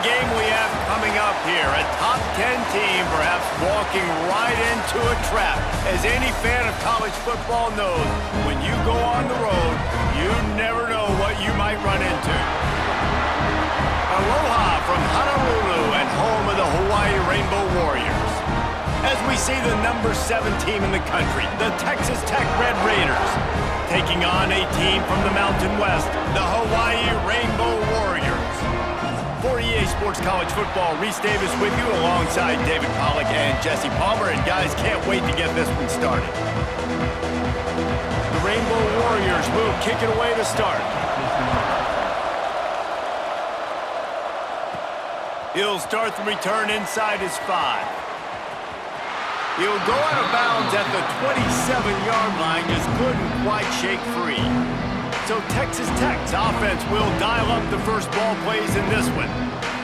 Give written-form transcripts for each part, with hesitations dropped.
game we have coming up here. A top 10 team perhaps walking right into a trap. As any fan of college football knows, when you go on the road, you never know what you might run into. Aloha from Honolulu and home of the Hawaii Rainbow Warriors. As we see the number 7 team in the country, the Texas Tech Red Raiders, taking on a team from the Mountain West, the Hawaii Rainbow Warriors. For EA Sports College Football, Reese Davis with you alongside David Pollack and Jesse Palmer. And guys, can't wait to get this one started. The Rainbow Warriors will kick it away to start. He'll start the return inside his 5. He'll go out of bounds at the 27-yard line, just couldn't quite shake free. So Texas Tech's offense will dial up the first ball plays in this one.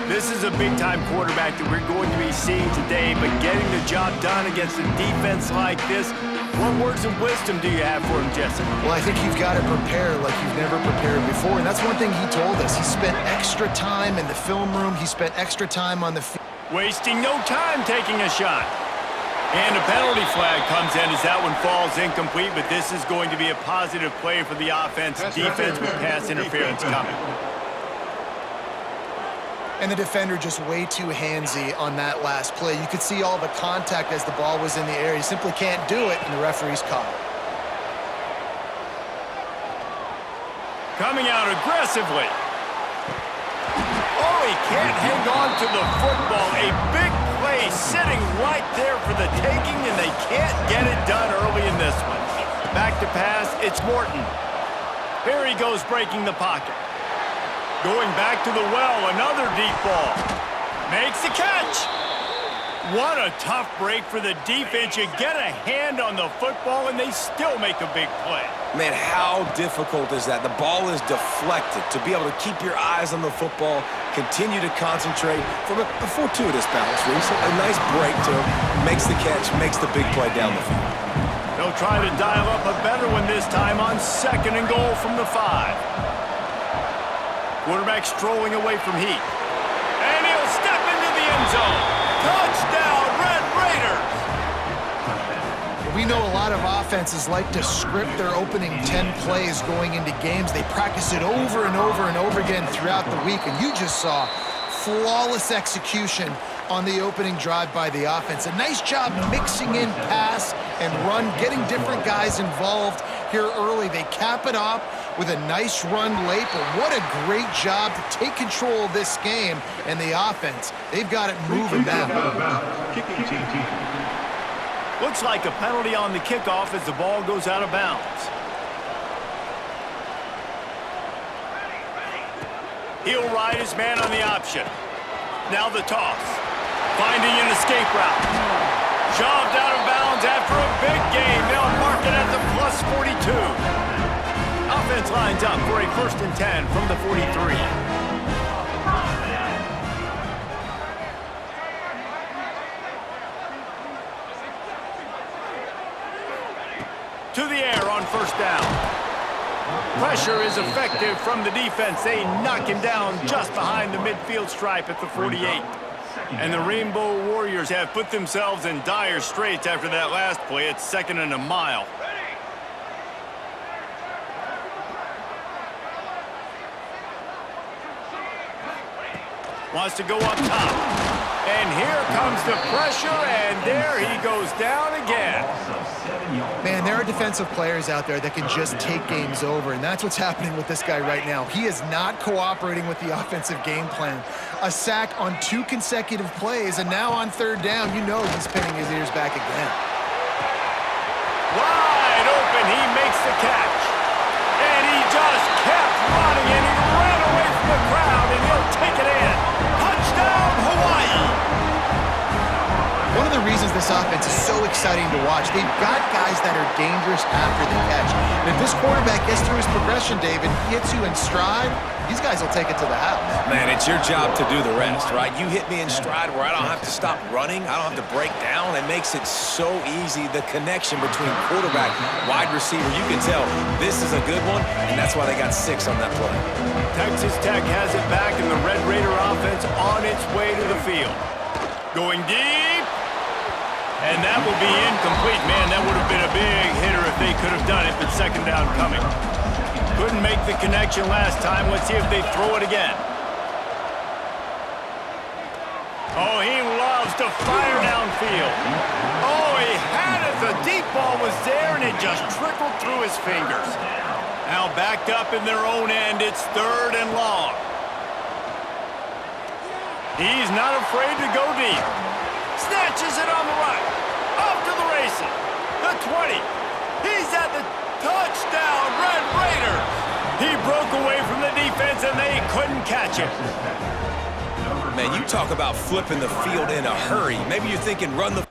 This is a big-time quarterback that we're going to be seeing today, but getting the job done against a defense like this, what words of wisdom do you have for him, Jesse? Well, I think you've got to prepare like you've never prepared before, and that's one thing he told us. He spent extra time in the film room. He spent extra time on the field. Wasting no time taking a shot. And a penalty flag comes in as that one falls incomplete, but this is going to be a positive play for the offense. Defense with pass interference coming. And the defender just way too handsy on that last play. You could see all the contact as the ball was in the air. He simply can't do it, and the referee's caught it. Coming out aggressively. Oh, he can't hang on to the football. A big play sitting right there for the taking, and they can't get it done early in this one. Back to pass, it's Morton. Here he goes breaking the pocket. Going back to the well, another deep ball. Makes the catch. What a tough break for the defense. You get a hand on the football, and they still make a big play. Man, how difficult is that? The ball is deflected. To be able to keep your eyes on the football, continue to concentrate from a fortuitous bounce, Reese. A nice break to him, makes the catch, makes the big play down the field. They'll try to dial up a better one this time on 2nd and goal from the 5. Quarterback strolling away from heat. And he'll step into the end zone. Touchdown, Red Raiders! We know a lot of offenses like to script their opening 10 plays going into games. They practice it over and over and over again throughout the week, and you just saw flawless execution on the opening drive by the offense. A nice job mixing in pass and run, getting different guys involved here early. They cap it off with a nice run late, but what a great job to take control of this game and the offense. They've got it moving now. Looks like a penalty on the kickoff as the ball goes out of bounds. He'll ride his man on the option. Now the toss. Finding an escape route. Shoved out of bounds after a big gain. They'll mark it at the +42. Offense lines up for a 1st and 10 from the 43. To the air on 1st down. Pressure is effective from the defense. They knock him down just behind the midfield stripe at the 48. And the Rainbow Warriors have put themselves in dire straits after that last play. It's 2nd and a mile. Wants to go up top. And here comes the pressure, and there he goes down again. Man, there are defensive players out there that can just take games over, and that's what's happening with this guy right now. He is not cooperating with the offensive game plan. A sack on 2 consecutive plays, and now on 3rd down, you know he's pinning his ears back again. Wide open, he makes the catch. And he just kept running, and he ran away from the crowd, and he'll take it in. Touchdown, Hawaii! One of the reasons this offense is so exciting to watch, they've got guys that are dangerous after the catch. And if this quarterback gets through his progression, David, hits you in stride, these guys will take it to the house. Man, it's your job to do the rest, right? You hit me in stride where I don't have to stop running. I don't have to break down. It makes it so easy, the connection between quarterback, wide receiver. You can tell this is a good one, and that's why they got 6 on that play. Texas Tech has it back, and the Red Raider offense on its way to the field. Going deep. And that will be incomplete. Man, that would have been a big hitter if they could have done it, but second down coming. Couldn't make the connection last time. Let's see if they throw it again. Oh, he loves to fire downfield. Oh, he had it. The deep ball was there, and it just trickled through his fingers. Now backed up in their own end. It's 3rd and long. He's not afraid to go deep. Snatches it on the right. Off to the races. The 20. He's at the touchdown, Red Raiders. He broke away from the defense, and they couldn't catch him. Man, you talk about flipping the field in a hurry. Maybe you're thinking run the...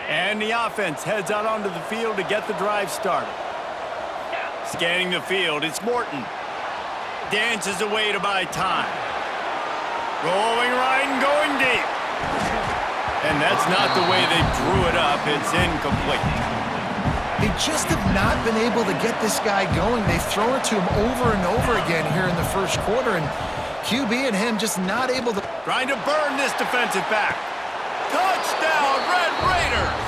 And the offense heads out onto the field to get the drive started. Scanning the field, it's Morton. Dances away to buy time. Going right and going deep. And that's not the way they drew it up. It's incomplete. They just have not been able to get this guy going. They've thrown it to him over and over again here in the first quarter, and QB and him just not able to... Trying to burn this defensive back. Touchdown, Red Raiders!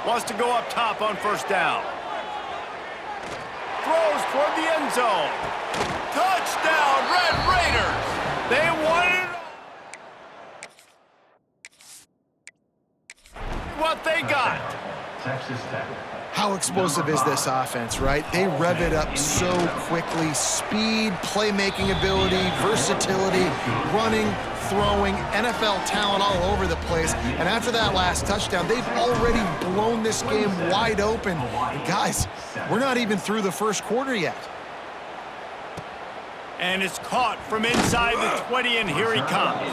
Wants to go up top on first down. Throws toward the end zone. Touchdown, Red Raiders! They won it all. What they got. Texas Tech. How explosive is this offense, right? They rev it up so quickly. Speed, playmaking ability, versatility, running, throwing, NFL talent all over the place. And after that last touchdown, they've already blown this game wide open. And guys, we're not even through the first quarter yet. And it's caught from inside the 20, and here he comes.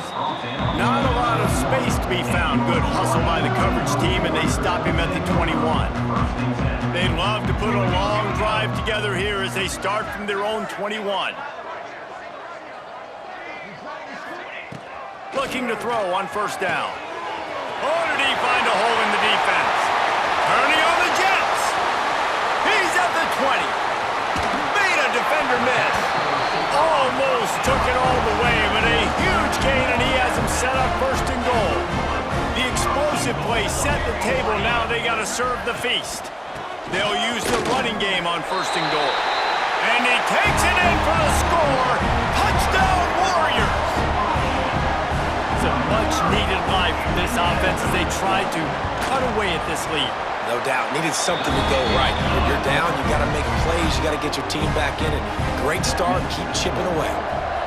Not a lot of space to be found. Good hustle by the coverage team, and they stop him at the 21. They love to put a long drive together here as they start from their own 21. Looking to throw on first down. Oh, did he find a hole in the defense? Turning on the Jets. He's at the 20. Made a defender miss. Almost took it all the way, but a huge gain, and he has him set up 1st and goal. The explosive play set the table. Now they got to serve the feast. They'll use the running game on 1st and goal. And he takes it in for the score. Touchdown, Warriors! It's a much-needed life from this offense as they try to cut away at this lead. No doubt. Needed something to go right. When you're down, you got to make plays. You got to get your team back in it. Great start. Keep chipping away.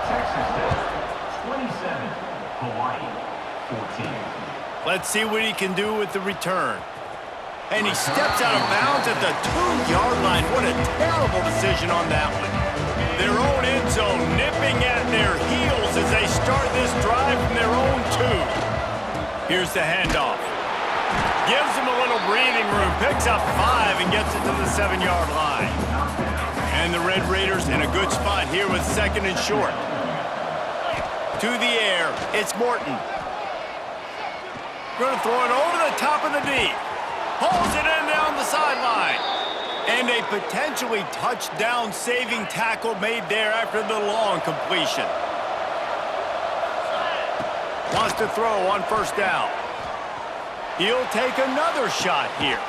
Texas Tech, 27. Hawaii, 14. Let's see what he can do with the return. And he steps out of bounds at the 2-yard line. What a terrible decision on that one. Their own end zone nipping at their heels as they start this drive from their own 2. Here's the handoff. Gives him a little breathing room, picks up 5 and gets it to the 7-yard line. And the Red Raiders in a good spot here with 2nd and short. To the air, it's Morton. Going to throw it over the top of the D. Pulls it in down the sideline. And a potentially touchdown-saving tackle made there after the long completion. Wants to throw on first down. He'll take another shot here.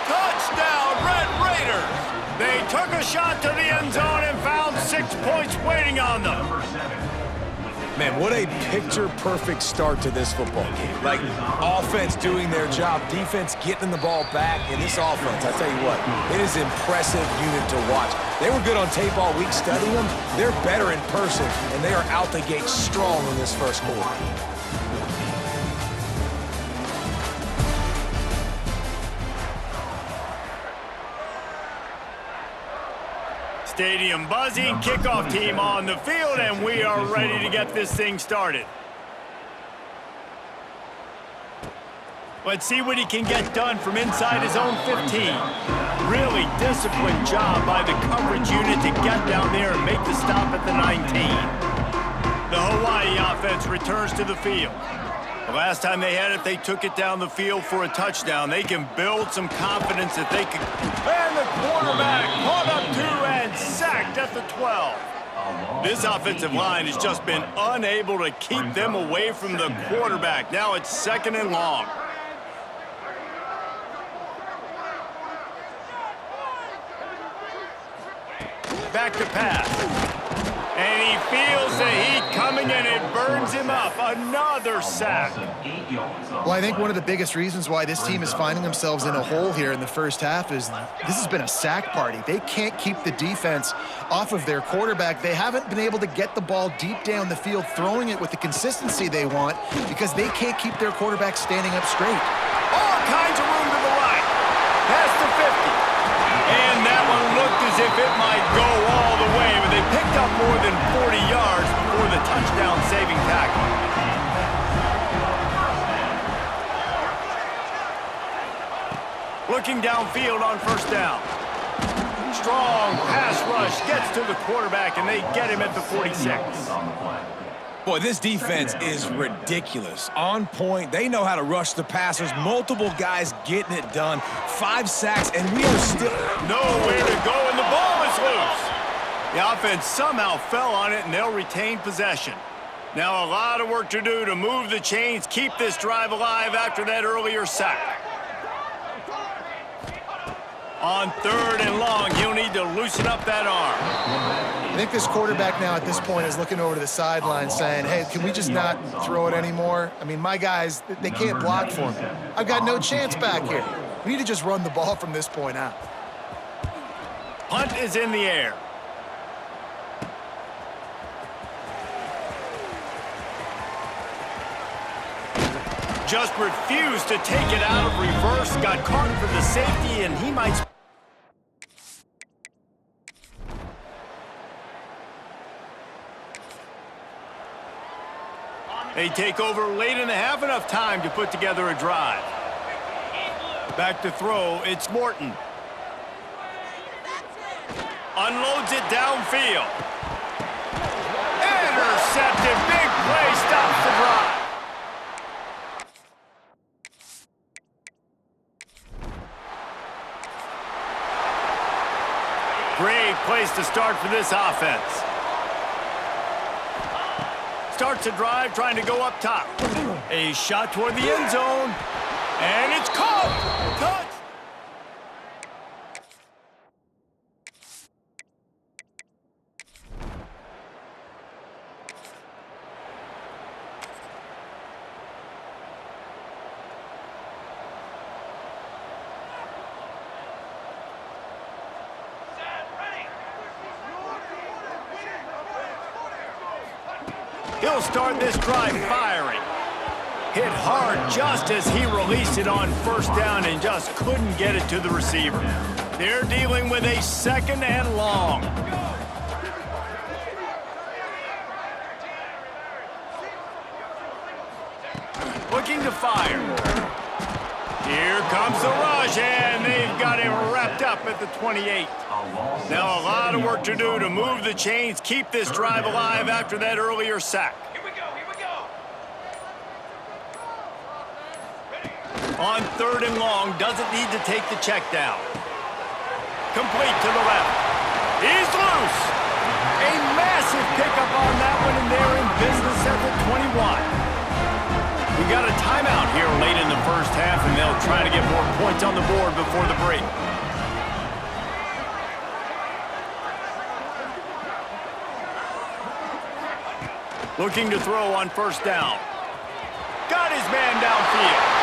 Touchdown, Red Raiders! They took a shot to the end zone and found 6 points waiting on them. Man, what a picture-perfect start to this football game. Like, offense doing their job, defense getting the ball back, and this offense, I tell you what, it is an impressive unit to watch. They were good on tape all week studying them. They're better in person, and they are out the gate strong in this first quarter. Stadium buzzing, kickoff team on the field, and we are ready to get this thing started. Let's see what he can get done from inside his own 15. Really disciplined job by the coverage unit to get down there and make the stop at the 19. The Hawaii offense returns to the field. The last time they had it, they took it down the field for a touchdown. They can build some confidence that they can... And the quarterback caught up to and sacked at the 12. This offensive line has just been unable to keep them away from the quarterback. Now it's 2nd and long. Back to pass. And he feels the heat coming and it burns him up. Another sack. Well, I think one of the biggest reasons why this team is finding themselves in a hole here in the first half is this has been a sack party. They can't keep the defense off of their quarterback. They haven't been able to get the ball deep down the field, throwing it with the consistency they want because they can't keep their quarterback standing up straight. All kinds of room to the right. Past the 50. And that one looked as if it might go all the way, but they picked up more than 40 yards before the touchdown-saving tackle. Looking downfield on 1st down. Strong pass rush gets to the quarterback, and they get him at the 46. Boy, this defense is ridiculous. On point, they know how to rush the passers. Multiple guys getting it done. 5 sacks, and we are still... Nowhere to go, and the ball is loose. The offense somehow fell on it, and they'll retain possession. Now a lot of work to do to move the chains, keep this drive alive after that earlier sack. On 3rd and long, he'll need to loosen up that arm. I think this quarterback now at this point is looking over to the sideline saying, hey, can we just not throw it anymore? I mean, my guys, they can't block for me. I've got no chance back here. We need to just run the ball from this point out. Punt is in the air. Just refused to take it out of reverse. Got caught for the safety, and he might... They take over late in the half, enough time to put together a drive. Back to throw, it's Morton. Unloads it downfield. Intercepted, big play, stops the drive. Great place to start for this offense. Starts a drive trying to go up top. A shot toward the end zone. And it's caught. Touch. He'll start this drive firing. Hit hard just as he released it on 1st down and just couldn't get it to the receiver. They're dealing with a 2nd and long. Looking to fire. Here comes the rush, and they've got him wrapped up at the 28. Now a lot of work to do to move the chains, keep this drive alive after that earlier sack. Here we go. On 3rd and long, doesn't need to take the check down. Complete to the left. He's loose. A massive pickup on that one, and they're in business at the 21. We got a timeout here late in the first half, and they'll try to get more points on the board before the break. Looking to throw on 1st down. Got his man downfield.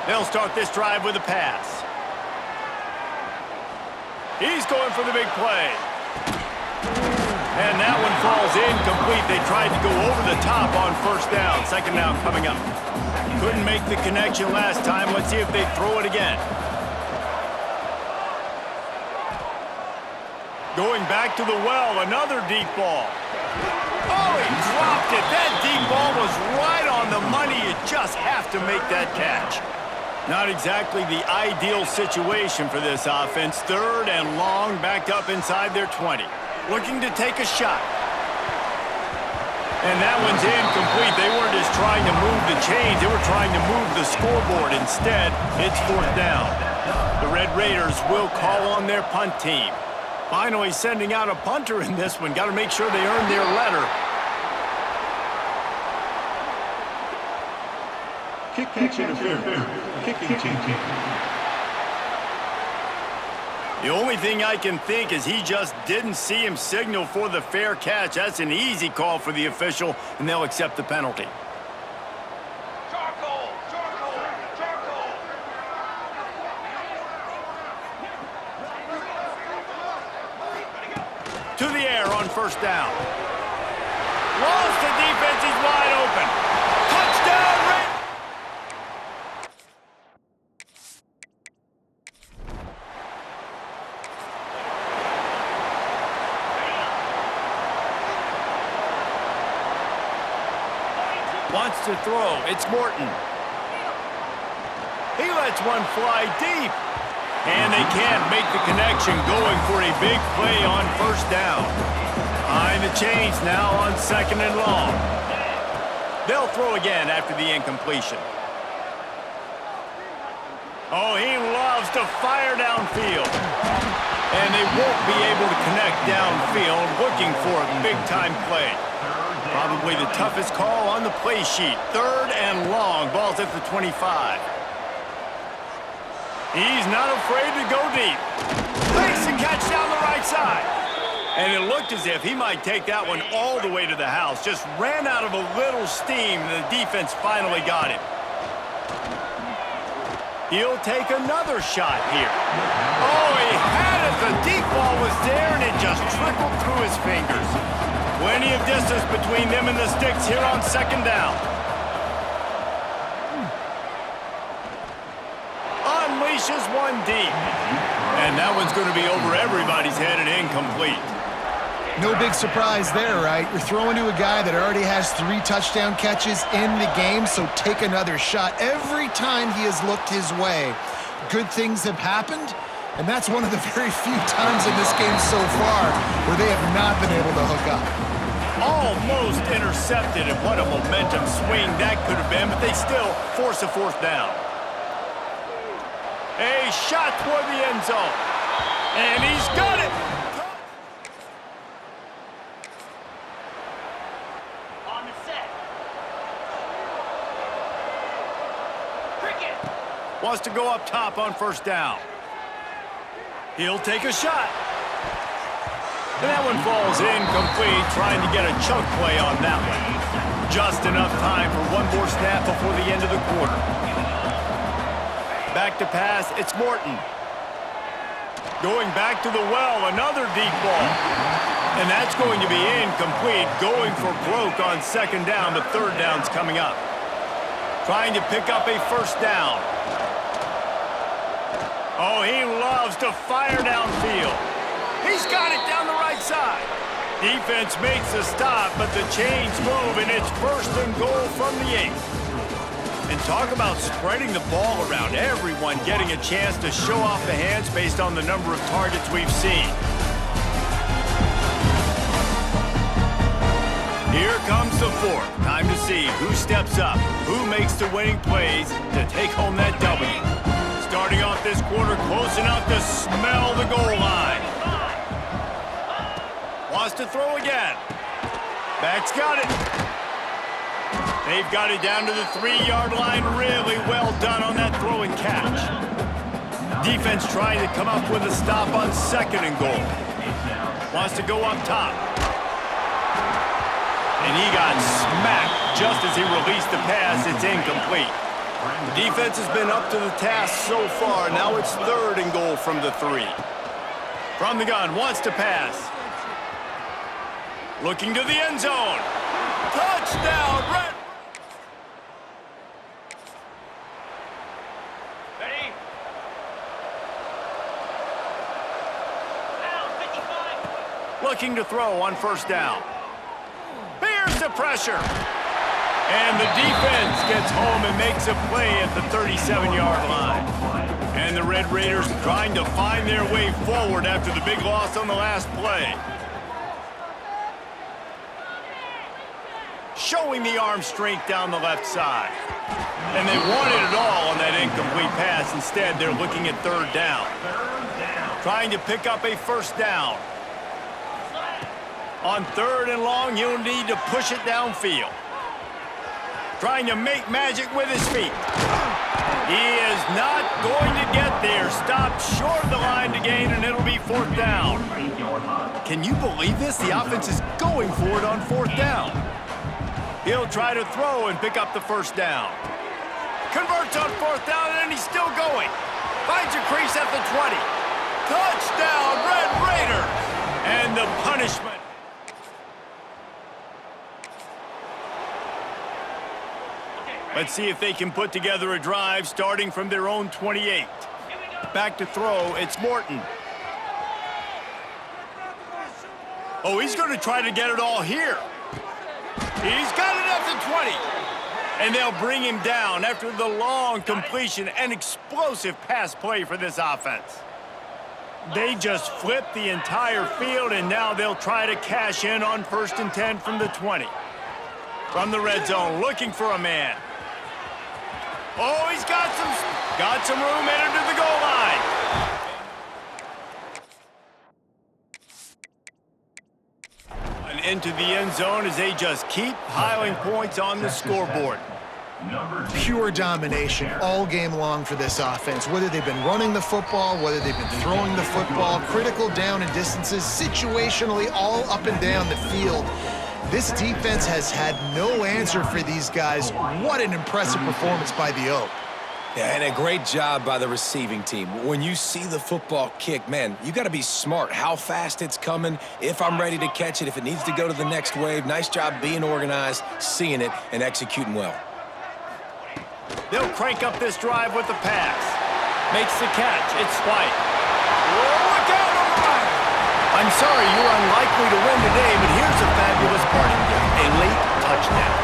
They'll start this drive with a pass. He's going for the big play. And that one falls incomplete. They tried to go over the top on 1st down. 2nd down coming up. Couldn't make the connection last time. Let's see if they throw it again. Going back to the well, another deep ball. Oh, he dropped it. That deep ball was right on the money. You just have to make that catch. Not exactly the ideal situation for this offense. 3rd and long, backed up inside their 20. Looking to take a shot. And that one's incomplete. They weren't just trying to move the chains. They were trying to move the scoreboard. Instead, it's 4th down. The Red Raiders will call on their punt team. Finally sending out a punter in this one. Got to make sure they earn their letter. Kick catch interference. Kicking team. The only thing I can think is he just didn't see him signal for the fair catch. That's an easy call for the official, and they'll accept the penalty. Charcoal! To the air on 1st down. Lost the defense, he's wide open. Touchdown, Red! Wants to throw. It's Morton. He lets one fly deep. And they can't make the connection, going for a big play on 1st down. Behind the chains now on 2nd and long. They'll throw again after the incompletion. Oh, he loves to fire downfield. And they won't be able to connect downfield, looking for a big-time play. Probably the toughest call on the play sheet. 3rd and long, ball's at the 25. He's not afraid to go deep. Makes a catch down the right side. And it looked as if he might take that one all the way to the house. Just ran out of a little steam, and the defense finally got him. He'll take another shot here. Oh, he had it. The deep ball was there, and it just trickled through his fingers. Plenty of distance between them and the sticks here on 2nd down. Unleashes one deep. And that one's going to be over everybody's head and incomplete. No big surprise there, right? You're throwing to a guy that already has 3 touchdown catches in the game, so take another shot. Every time he has looked his way, good things have happened, and that's one of the very few times in this game so far where they have not been able to hook up. Almost intercepted, and what a momentum swing that could have been, but they still force a 4th down. A shot toward the end zone. And he's got it. On the set. Cricket. Wants to go up top on 1st down. He'll take a shot. And that one falls incomplete, trying to get a chunk play on that one. Just enough time for one more snap before the end of the quarter. Back to pass, it's Morton. Going back to the well, another deep ball. And that's going to be incomplete, going for broke on 2nd down, but 3rd down's coming up. Trying to pick up a 1st down. Oh, he loves to fire downfield. He's got it down the right side. Defense makes a stop, but the chains move, and it's 1st and goal from the 8. And talk about spreading the ball around. Everyone getting a chance to show off the hands based on the number of targets we've seen. Here comes the 4th. Time to see who steps up, who makes the winning plays to take home that W. Starting off this quarter close enough to smell the goal line. Wants to throw again. Back's got it. They've got it down to the 3-yard line. Really well done on that throw and catch. Defense trying to come up with a stop on 2nd and goal. Wants to go up top. And he got smacked just as he released the pass. It's incomplete. The defense has been up to the task so far. Now it's 3rd and goal from the 3. From the gun, wants to pass. Looking to the end zone. Touchdown, Red. Ready? Down, 55. Looking to throw on first down. Here's the pressure. And the defense gets home and makes a play at the 37-yard line. And the Red Raiders trying to find their way forward after the big loss on the last play. Showing the arm strength down the left side. And they wanted it all on that incomplete pass. Instead, they're looking at third down. Trying to pick up a first down. On third and long, you'll need to push it downfield. Trying to make magic with his feet. He is not going to get there. Stopped short of the line to gain, and it'll be fourth down. Can you believe this? The offense is going for it on fourth down. He'll try to throw and pick up the first down. Converts on fourth down, and he's still going. Finds a crease at the 20. Touchdown, Red Raiders! And the punishment. Let's see if they can put together a drive starting from their own 28. Back to throw, it's Morton. Oh, he's going to try to get it all here. He's got it at the 20. And they'll bring him down after the long completion and explosive pass play for this offense. They just flipped the entire field, and now they'll try to cash in on 1st and 10 from the 20. From the red zone, looking for a man. Oh, he's got some room headed to the goal line. And into the end zone as they just keep piling points on the scoreboard. Pure domination all game long for this offense. Whether they've been running the football, whether they've been throwing the football, critical down and distances, situationally all up and down the field. This defense has had no answer for these guys. What an impressive performance by the O. Yeah, and a great job by the receiving team. When you see the football kick, man, you got to be smart how fast it's coming, if I'm ready to catch it, if it needs to go to the next wave. Nice job being organized, seeing it, and executing well. They'll crank up this drive with the pass. Makes the catch. It's White. Look out on the right. I'm sorry you're unlikely to win today, but here's a fabulous parting gift. A late touchdown.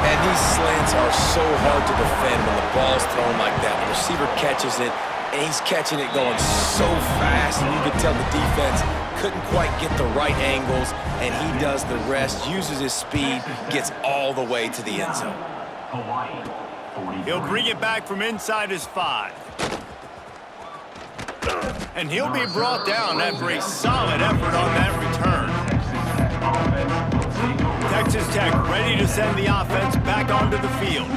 And these slants are so hard to defend when the ball's thrown like that. The receiver catches it, and he's catching it going so fast, and you can tell the defense couldn't quite get the right angles, and he does the rest, uses his speed, gets all the way to the end zone. He'll bring it back from inside his 5. And he'll be brought down after a solid effort on that return. Texas Tech ready to send the offense back onto the field.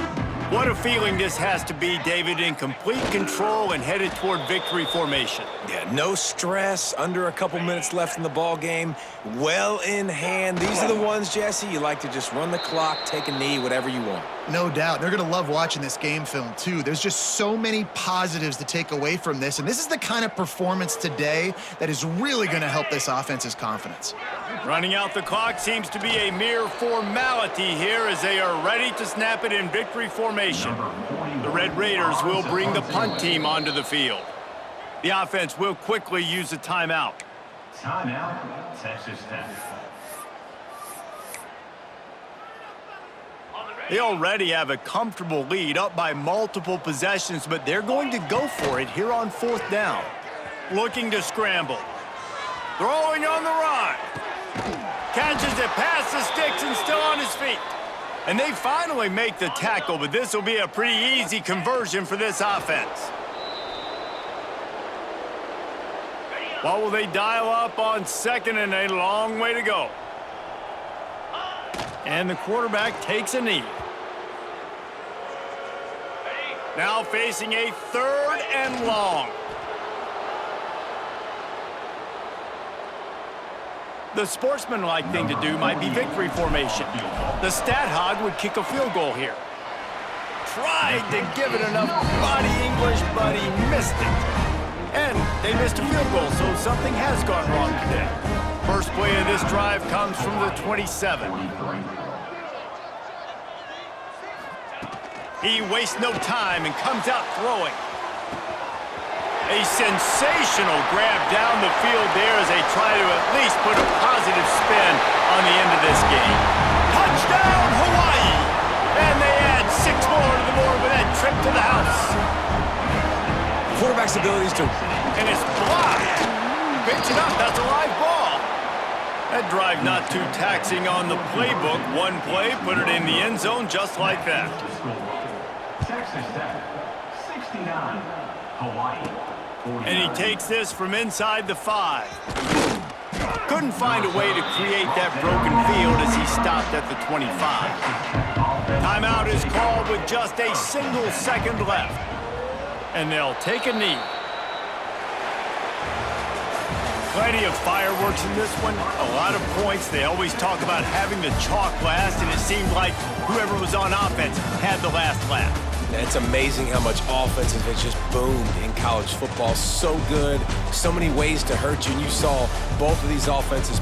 What a feeling this has to be, David, in complete control and headed toward victory formation. Yeah, no stress, under a couple minutes left in the ball game, well in hand. These are the ones, Jesse, you like to just run the clock, take a knee, whatever you want. No doubt. They're going to love watching this game film, too. There's just so many positives to take away from this, and this is the kind of performance today that is really going to help this offense's confidence. Running out the clock seems to be a mere formality here as they are ready to snap it in victory formation. The Red Raiders will bring the punt team onto the field. The offense will quickly use a timeout. Timeout, Texas Tech. They already have a comfortable lead, up by multiple possessions, but they're going to go for it here on 4th down. Looking to scramble. Throwing on the run. Catches it past the sticks and still on his feet. And they finally make the tackle, but this will be a pretty easy conversion for this offense. What will they dial up on 2nd and a long way to go? And the quarterback takes a knee. Now facing a 3rd and long. The sportsmanlike thing to do might be victory formation. The stat hog would kick a field goal here. Tried to give it enough body English, but he missed it. And they missed a field goal, so something has gone wrong today. First play of this drive comes from the 27. He wastes no time and comes out throwing. A sensational grab down the field there as they try to at least put a positive spin on the end of this game. Touchdown, Hawaii! And they add 6 more to the board with that trip to the house. Quarterback's abilities to... And it's blocked. Pitch it up, that's a live ball. That drive not too taxing on the playbook. One play, put it in the end zone just like that. Texas Tech, 69. Hawaii, 49. And he takes this from inside the 5. Couldn't find a way to create that broken field as he stopped at the 25. Timeout is called with just a single second left. And they'll take a knee. Plenty of fireworks in this one. A lot of points. They always talk about having the chalk last, and it seemed like whoever was on offense had the last laugh. And it's amazing how much offense has just boomed in college football. So good, so many ways to hurt you, and you saw both of these offenses